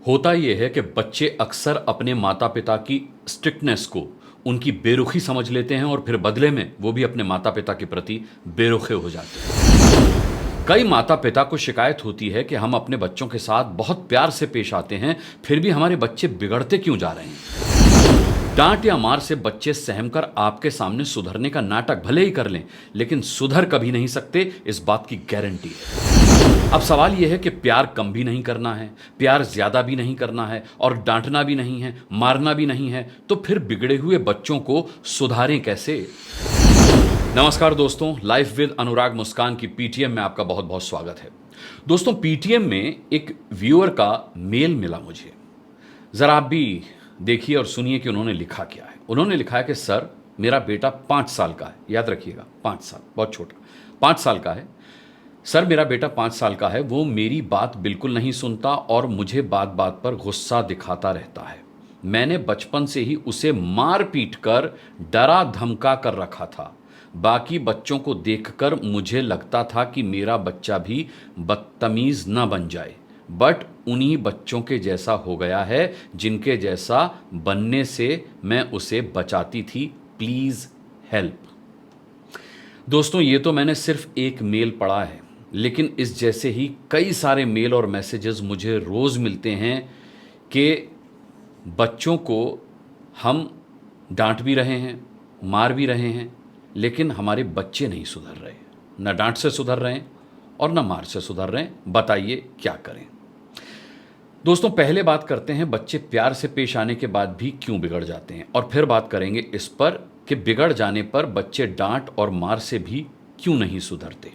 होता यह है कि बच्चे अक्सर अपने माता पिता की स्ट्रिक्टनेस को उनकी बेरुखी समझ लेते हैं और फिर बदले में वो भी अपने माता पिता के प्रति बेरुखे हो जाते हैं। कई माता पिता को शिकायत होती है कि हम अपने बच्चों के साथ बहुत प्यार से पेश आते हैं, फिर भी हमारे बच्चे बिगड़ते क्यों जा रहे हैं। डांट या मार से बच्चे सहमकर आपके सामने सुधरने का नाटक भले ही कर लें, लेकिन सुधर कभी नहीं सकते, इस बात की गारंटी है। अब सवाल यह है कि प्यार कम भी नहीं करना है, प्यार ज्यादा भी नहीं करना है, और डांटना भी नहीं है, मारना भी नहीं है, तो फिर बिगड़े हुए बच्चों को सुधारें कैसे। नमस्कार दोस्तों, लाइफ विद अनुराग मुस्कान की पीटीएम में आपका बहुत बहुत स्वागत है। दोस्तों, पीटीएम में एक व्यूअर का मेल मिला मुझे। जरा आप भी देखिए और सुनिए कि उन्होंने लिखा क्या है। उन्होंने लिखा है कि सर, मेरा बेटा 5 साल का है। याद रखिएगा, 5 साल, बहुत छोटा, 5 साल का है। सर, मेरा बेटा 5 साल का है, वो मेरी बात बिल्कुल नहीं सुनता और मुझे बात बात पर गुस्सा दिखाता रहता है। मैंने बचपन से ही उसे मार पीट कर डरा धमका कर रखा था। बाकी बच्चों को देखकर मुझे लगता था कि मेरा बच्चा भी बदतमीज न बन जाए, बट उन्हीं बच्चों के जैसा हो गया है जिनके जैसा बनने से मैं उसे बचाती थी। Please help. दोस्तों, ये तो मैंने सिर्फ एक मेल पढ़ा है, लेकिन इस जैसे ही कई सारे मेल और मैसेजेस मुझे रोज़ मिलते हैं कि बच्चों को हम डांट भी रहे हैं, मार भी रहे हैं, लेकिन हमारे बच्चे नहीं सुधर रहे। न डांट से सुधर रहे हैं और न मार से सुधर रहे हैं। बताइए क्या करें। दोस्तों, पहले बात करते हैं बच्चे प्यार से पेश आने के बाद भी क्यों बिगड़ जाते हैं, और फिर बात करेंगे इस पर कि बिगड़ जाने पर बच्चे डांट और मार से भी क्यों नहीं सुधरते।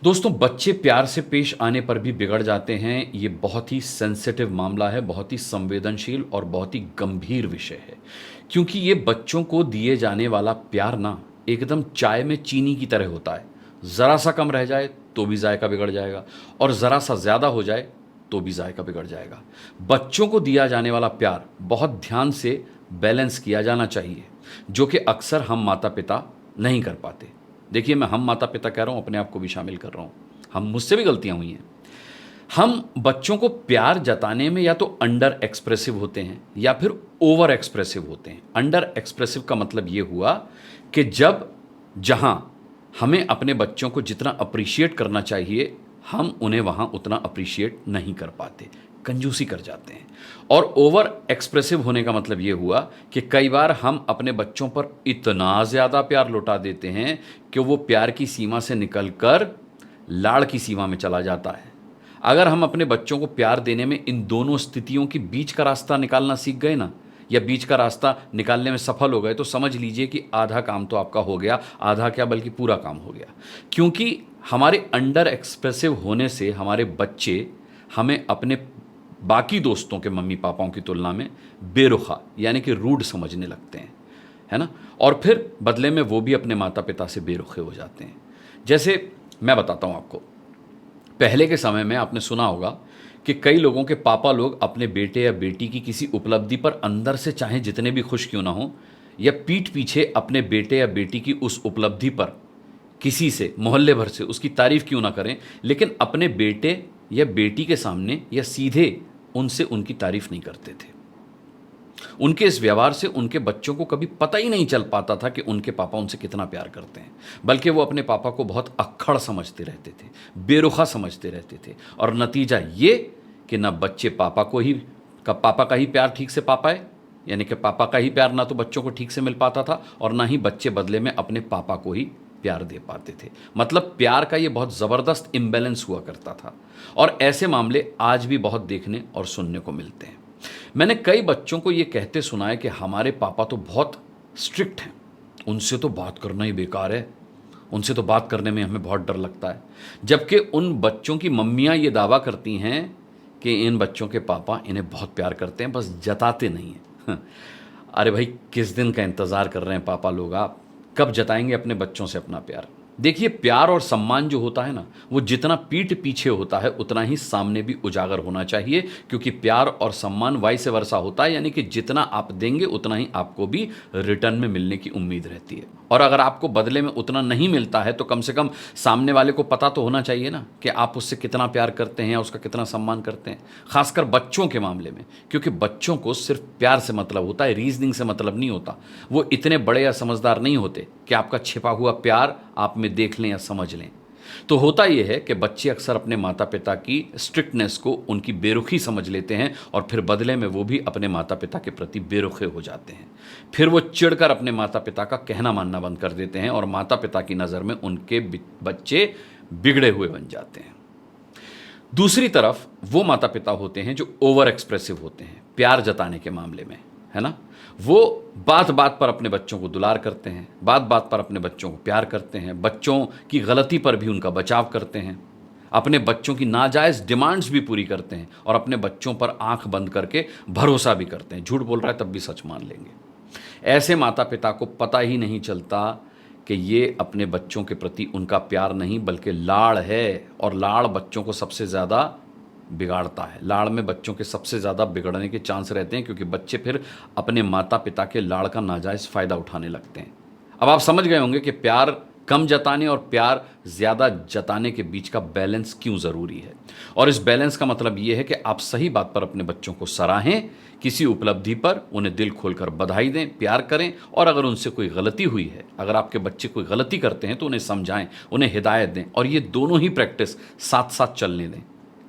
दोस्तों, बच्चे प्यार से पेश आने पर भी बिगड़ जाते हैं, ये बहुत ही सेंसिटिव मामला है, बहुत ही संवेदनशील और बहुत ही गंभीर विषय है, क्योंकि ये बच्चों को दिए जाने वाला प्यार ना एकदम चाय में चीनी की तरह होता है। ज़रा सा कम रह जाए तो भी जायका बिगड़ जाएगा, और ज़रा सा ज़्यादा हो जाए तो भी जायका बिगड़ जाएगा। बच्चों को दिया जाने वाला प्यार बहुत ध्यान से बैलेंस किया जाना चाहिए, जो कि अक्सर हम माता पिता नहीं कर पाते। देखिए, मैं हम माता पिता कह रहा हूँ, अपने आप को भी शामिल कर रहा हूँ। मुझसे भी गलतियाँ हुई हैं। हम बच्चों को प्यार जताने में या तो अंडर एक्सप्रेसिव होते हैं या फिर ओवर एक्सप्रेसिव होते हैं। अंडर एक्सप्रेसिव का मतलब ये हुआ कि जब जहाँ हमें अपने बच्चों को जितना अप्रिशिएट करना चाहिए, हम उन्हें वहाँ उतना अप्रिशिएट नहीं कर पाते, कंजूसी कर जाते हैं। और ओवर एक्सप्रेसिव होने का मतलब ये हुआ कि कई बार हम अपने बच्चों पर इतना ज़्यादा प्यार लौटा देते हैं कि वो प्यार की सीमा से निकलकर लाड़ की सीमा में चला जाता है। अगर हम अपने बच्चों को प्यार देने में इन दोनों स्थितियों के बीच का रास्ता निकालना सीख गए ना, या बीच का रास्ता निकालने में सफल हो गए, तो समझ लीजिए कि आधा काम तो आपका हो गया। आधा क्या, बल्कि पूरा काम हो गया। क्योंकि हमारे अंडर एक्सप्रेसिव होने से हमारे बच्चे हमें अपने बाकी दोस्तों के मम्मी पापाओं की तुलना में बेरुखा यानी कि रूड समझने लगते हैं, है ना। और फिर बदले में वो भी अपने माता पिता से बेरुखे हो जाते हैं। जैसे मैं बताता हूँ आपको, पहले के समय में आपने सुना होगा कि कई लोगों के पापा लोग अपने बेटे या बेटी की किसी उपलब्धि पर अंदर से चाहे जितने भी खुश क्यों ना हो, या पीठ पीछे अपने बेटे या बेटी की उस उपलब्धि पर किसी से मोहल्ले भर से उसकी तारीफ क्यों ना करें, लेकिन अपने बेटे या बेटी के सामने या सीधे उनसे उनकी तारीफ नहीं करते थे। उनके इस व्यवहार से उनके बच्चों को कभी पता ही नहीं चल पाता था कि उनके पापा उनसे कितना प्यार करते हैं, बल्कि वो अपने पापा को बहुत अक्खड़ समझते रहते थे, बेरुखा समझते रहते थे। और नतीजा ये कि ना बच्चे पापा का ही प्यार ठीक से पा पाए, यानी कि पापा का ही प्यार ना तो बच्चों को ठीक से मिल पाता था, और ना ही बच्चे बदले में अपने पापा को ही प्यार दे पाते थे। मतलब प्यार का ये बहुत ज़बरदस्त इम्बैलेंस हुआ करता था, और ऐसे मामले आज भी बहुत देखने और सुनने को मिलते हैं। मैंने कई बच्चों को ये कहते सुना है कि हमारे पापा तो बहुत स्ट्रिक्ट हैं, उनसे तो बात करना ही बेकार है, उनसे तो बात करने में हमें बहुत डर लगता है। जबकि उन बच्चों की मम्मियाँ ये दावा करती हैं कि इन बच्चों के पापा इन्हें बहुत प्यार करते हैं, बस जताते नहीं हैं। अरे भाई, किस दिन का इंतज़ार कर रहे हैं पापा लोग, आप कब जताएंगे अपने बच्चों से अपना प्यार। देखिए, प्यार और सम्मान जो होता है ना, वो जितना पीठ पीछे होता है उतना ही सामने भी उजागर होना चाहिए, क्योंकि प्यार और सम्मान वाइस वर्सा होता है, यानी कि जितना आप देंगे उतना ही आपको भी रिटर्न में मिलने की उम्मीद रहती है। और अगर आपको बदले में उतना नहीं मिलता है तो कम से कम सामने वाले को पता तो होना चाहिए ना कि आप उससे कितना प्यार करते हैं या उसका कितना सम्मान करते हैं, खासकर बच्चों के मामले में, क्योंकि बच्चों को सिर्फ प्यार से मतलब होता है, रीजनिंग से मतलब नहीं होता। वो इतने बड़े या समझदार नहीं होते कि आपका छिपा हुआ प्यार आप में देख लें या समझ लें। तो होता यह है कि बच्चे अक्सर अपने माता पिता की स्ट्रिक्टनेस को उनकी बेरुखी समझ लेते हैं और फिर बदले में वो भी अपने माता पिता के प्रति बेरुखे हो जाते हैं। फिर वो चिढ़कर अपने माता पिता का कहना मानना बंद कर देते हैं और माता पिता की नज़र में उनके बच्चे बिगड़े हुए बन जाते हैं। दूसरी तरफ वो माता पिता होते हैं जो ओवर एक्सप्रेसिव होते हैं प्यार जताने के मामले में, है ना। वो बात बात पर अपने बच्चों को दुलार करते हैं, बात बात पर अपने बच्चों को प्यार करते हैं, बच्चों की गलती पर भी उनका बचाव करते हैं, अपने बच्चों की नाजायज़ डिमांड्स भी पूरी करते हैं और अपने बच्चों पर आंख बंद करके भरोसा भी करते हैं। झूठ बोल रहा है तब भी सच मान लेंगे। ऐसे माता पिता को पता ही नहीं चलता कि ये अपने बच्चों के प्रति उनका प्यार नहीं बल्कि लाड़ है, और लाड़ बच्चों को सबसे ज़्यादा बिगाड़ता है। लाड़ में बच्चों के सबसे ज़्यादा बिगड़ने के चांस रहते हैं, क्योंकि बच्चे फिर अपने माता पिता के लाड़ का नाजायज़ फ़ायदा उठाने लगते हैं। अब आप समझ गए होंगे कि प्यार कम जताने और प्यार ज़्यादा जताने के बीच का बैलेंस क्यों ज़रूरी है। और इस बैलेंस का मतलब ये है कि आप सही बात पर अपने बच्चों को सराहें, किसी उपलब्धि पर उन्हें दिल खोलकर बधाई दें, प्यार करें, और अगर उनसे कोई गलती हुई है, अगर आपके बच्चे कोई गलती करते हैं तो उन्हें समझाएं, उन्हें हिदायत दें, और ये दोनों ही प्रैक्टिस साथ साथ चलने दें।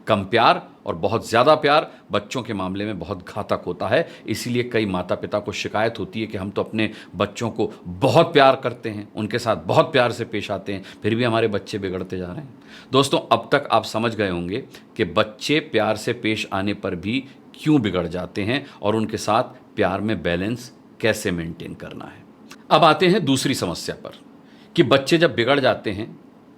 कम प्यार और बहुत ज़्यादा प्यार बच्चों के मामले में बहुत घातक होता है। इसीलिए कई माता पिता को शिकायत होती है कि हम तो अपने बच्चों को बहुत प्यार करते हैं, उनके साथ बहुत प्यार से पेश आते हैं, फिर भी हमारे बच्चे बिगड़ते जा रहे हैं। दोस्तों, अब तक आप समझ गए होंगे कि बच्चे प्यार से पेश आने पर भी क्यों बिगड़ जाते हैं और उनके साथ प्यार में बैलेंस कैसे मेंटेन करना है। अब आते हैं दूसरी समस्या पर कि बच्चे जब बिगड़ जाते हैं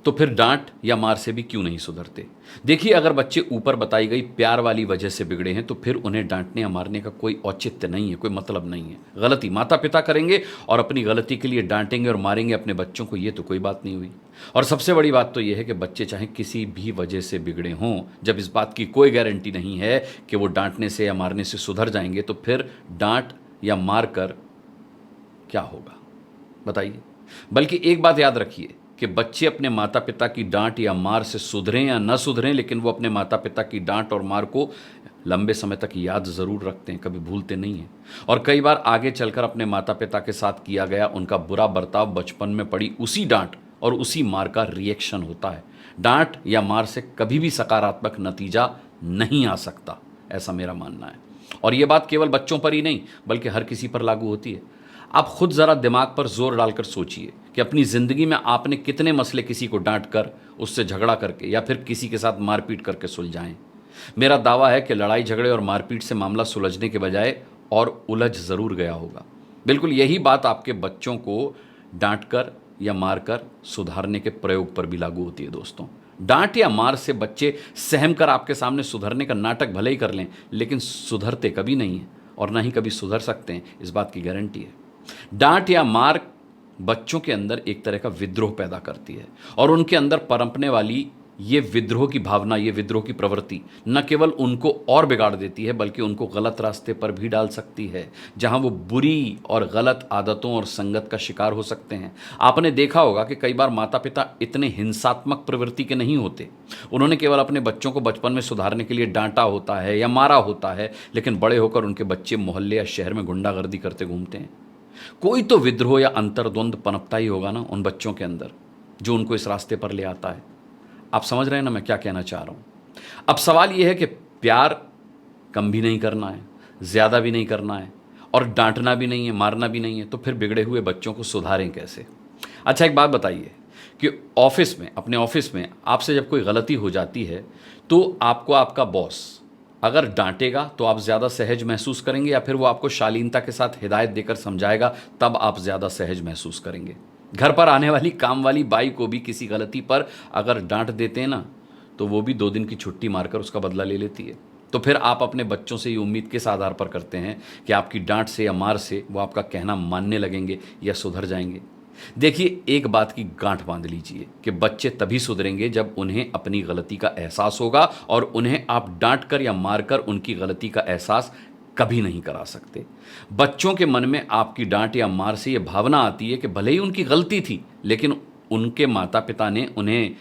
तो फिर डांट या मार से भी क्यों नहीं सुधरते। देखिए, अगर बच्चे ऊपर बताई गई प्यार वाली वजह से बिगड़े हैं तो फिर उन्हें डांटने या मारने का कोई औचित्य नहीं है, कोई मतलब नहीं है। गलती माता पिता करेंगे और अपनी गलती के लिए डांटेंगे और मारेंगे अपने बच्चों को, ये तो कोई बात नहीं हुई। और सबसे बड़ी बात तो यह है कि बच्चे चाहे किसी भी वजह से बिगड़े हों, जब इस बात की कोई गारंटी नहीं है कि वो डांटने से या मारने से सुधर जाएंगे, तो फिर डांट या मार कर क्या होगा बताइए। बल्कि एक बात याद रखिए कि बच्चे अपने माता पिता की डांट या मार से सुधरें या न सुधरें, लेकिन वो अपने माता पिता की डांट और मार को लंबे समय तक याद ज़रूर रखते हैं, कभी भूलते नहीं हैं। और कई बार आगे चलकर अपने माता पिता के साथ किया गया उनका बुरा बर्ताव बचपन में पड़ी उसी डांट और उसी मार का रिएक्शन होता है। डांट या मार से कभी भी सकारात्मक नतीजा नहीं आ सकता, ऐसा मेरा मानना है। और ये बात केवल बच्चों पर ही नहीं बल्कि हर किसी पर लागू होती है। आप खुद ज़रा दिमाग पर जोर डालकर सोचिए कि अपनी ज़िंदगी में आपने कितने मसले किसी को डांट कर, उससे झगड़ा करके या फिर किसी के साथ मारपीट करके सुलझाएं। मेरा दावा है कि लड़ाई झगड़े और मारपीट से मामला सुलझने के बजाय और उलझ ज़रूर गया होगा। बिल्कुल यही बात आपके बच्चों को डांट कर या मार कर सुधारने के प्रयोग पर भी लागू होती है। दोस्तों, डांट या मार से बच्चे सहम कर आपके सामने सुधरने का नाटक भले ही कर लें, लेकिन सुधरते कभी नहीं हैं और ना ही कभी सुधर सकते हैं, इस बात की गारंटी है। डांट या मार बच्चों के अंदर एक तरह का विद्रोह पैदा करती है और उनके अंदर पनपने वाली ये विद्रोह की भावना, ये विद्रोह की प्रवृत्ति न केवल उनको और बिगाड़ देती है बल्कि उनको गलत रास्ते पर भी डाल सकती है, जहां वो बुरी और गलत आदतों और संगत का शिकार हो सकते हैं। आपने देखा होगा कि कई बार माता पिता इतने हिंसात्मक प्रवृत्ति के नहीं होते, उन्होंने केवल अपने बच्चों को बचपन में सुधारने के लिए डांटा होता है या मारा होता है, लेकिन बड़े होकर उनके बच्चे मोहल्ले या शहर में गुंडागर्दी करते घूमते हैं। कोई तो विद्रोह या अंतर्द्वंद पनपता ही होगा ना उन बच्चों के अंदर, जो उनको इस रास्ते पर ले आता है। आप समझ रहे हैं ना मैं क्या कहना चाह रहा हूं। अब सवाल यह है कि प्यार कम भी नहीं करना है, ज्यादा भी नहीं करना है और डांटना भी नहीं है, मारना भी नहीं है, तो फिर बिगड़े हुए बच्चों को सुधारें कैसे। अच्छा, एक बात बताइए कि ऑफिस में, अपने ऑफिस में आपसे जब कोई गलती हो जाती है तो आपको आपका बॉस अगर डांटेगा तो आप ज़्यादा सहज महसूस करेंगे या फिर वो आपको शालीनता के साथ हिदायत देकर समझाएगा तब आप ज़्यादा सहज महसूस करेंगे। घर पर आने वाली काम वाली बाई को भी किसी गलती पर अगर डांट देते हैं ना तो वो भी 2 दिन की छुट्टी मारकर उसका बदला ले लेती है। तो फिर आप अपने बच्चों से ये उम्मीद किस आधार पर करते हैं कि आपकी डांट से या मार से वो आपका कहना मानने लगेंगे या सुधर जाएंगे। देखिए, एक बात की गांठ बांध लीजिए कि बच्चे तभी सुधरेंगे जब उन्हें अपनी गलती का एहसास होगा, और उन्हें आप डांट कर या मारकर उनकी गलती का एहसास कभी नहीं करा सकते। बच्चों के मन में आपकी डांट या मार से यह भावना आती है कि भले ही उनकी गलती थी, लेकिन उनके माता पिता ने उन्हें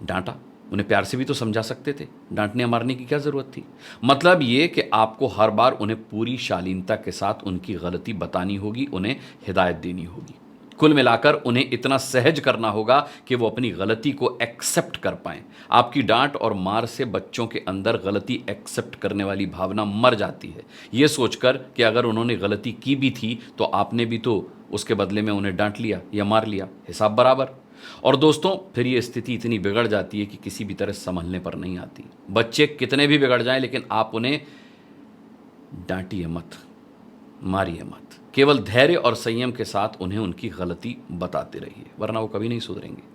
डांटा, उन्हें प्यार से भी तो समझा सकते थे। डांटने या मारने की क्या जरूरत थी? मतलब यह कि आपको हर बार उन्हें पूरी शालीनता के साथ उनकी गलती बतानी होगी, उन्हें हिदायत देनी होगी। कुल मिलाकर उन्हें इतना सहज करना होगा कि वो अपनी गलती को एक्सेप्ट कर पाएं। आपकी डांट और मार से बच्चों के अंदर गलती एक्सेप्ट करने वाली भावना मर जाती है, ये सोचकर कि अगर उन्होंने गलती की भी थी तो आपने भी तो उसके बदले में उन्हें डांट लिया या मार लिया, हिसाब बराबर। और दोस्तों, फिर ये स्थिति इतनी बिगड़ जाती है कि किसी भी तरह संभलने पर नहीं आती। बच्चे कितने भी बिगड़ जाएं, लेकिन आप उन्हें डांटिए मत, मारिए मत। केवल धैर्य और संयम के साथ उन्हें उनकी गलती बताते रहिए, वरना वो कभी नहीं सुधरेंगे।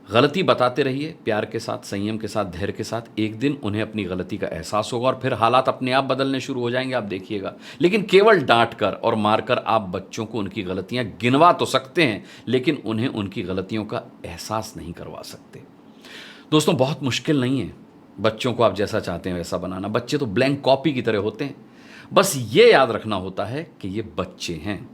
गलती बताते रहिए, प्यार के साथ, संयम के साथ, धैर्य के साथ। एक दिन उन्हें अपनी गलती का एहसास होगा और फिर हालात अपने आप बदलने शुरू हो जाएंगे, आप देखिएगा। लेकिन केवल डांट कर और मारकर आप बच्चों को उनकी गलतियां गिनवा तो सकते हैं, लेकिन उन्हें उनकी गलतियों का एहसास नहीं करवा सकते। दोस्तों, बहुत मुश्किल नहीं है बच्चों को आप जैसा चाहते हैं वैसा बनाना। बच्चे तो ब्लैंक कॉपी की तरह होते हैं। बस ये याद रखना होता है कि ये बच्चे हैं,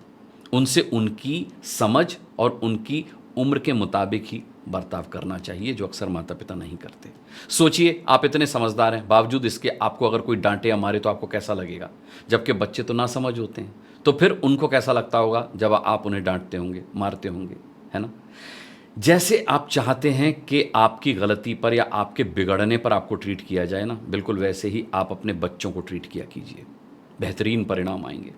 उनसे उनकी समझ और उनकी उम्र के मुताबिक ही बर्ताव करना चाहिए, जो अक्सर माता पिता नहीं करते। सोचिए, आप इतने समझदार हैं, बावजूद इसके आपको अगर कोई डांटे या मारे तो आपको कैसा लगेगा? जबकि बच्चे तो ना समझ होते हैं, तो फिर उनको कैसा लगता होगा जब आप उन्हें डांटते होंगे, मारते होंगे, है ना? जैसे आप चाहते हैं कि आपकी गलती पर या आपके बिगड़ने पर आपको ट्रीट किया जाए ना, बिल्कुल वैसे ही आप अपने बच्चों को ट्रीट किया कीजिए, बेहतरीन परिणाम आएंगे।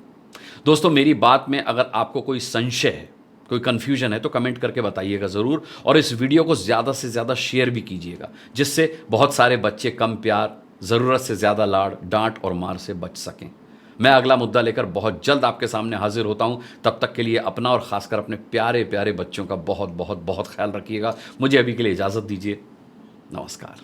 दोस्तों, मेरी बात में अगर आपको कोई संशय है, कोई कंफ्यूजन है, तो कमेंट करके बताइएगा ज़रूर, और इस वीडियो को ज़्यादा से ज़्यादा शेयर भी कीजिएगा, जिससे बहुत सारे बच्चे कम प्यार, ज़रूरत से ज़्यादा लाड़, डांट और मार से बच सकें। मैं अगला मुद्दा लेकर बहुत जल्द आपके सामने हाजिर होता हूं। तब तक के लिए अपना और ख़ासकर अपने प्यारे प्यारे बच्चों का बहुत बहुत बहुत ख्याल रखिएगा। मुझे अभी के लिए इजाज़त दीजिए। नमस्कार।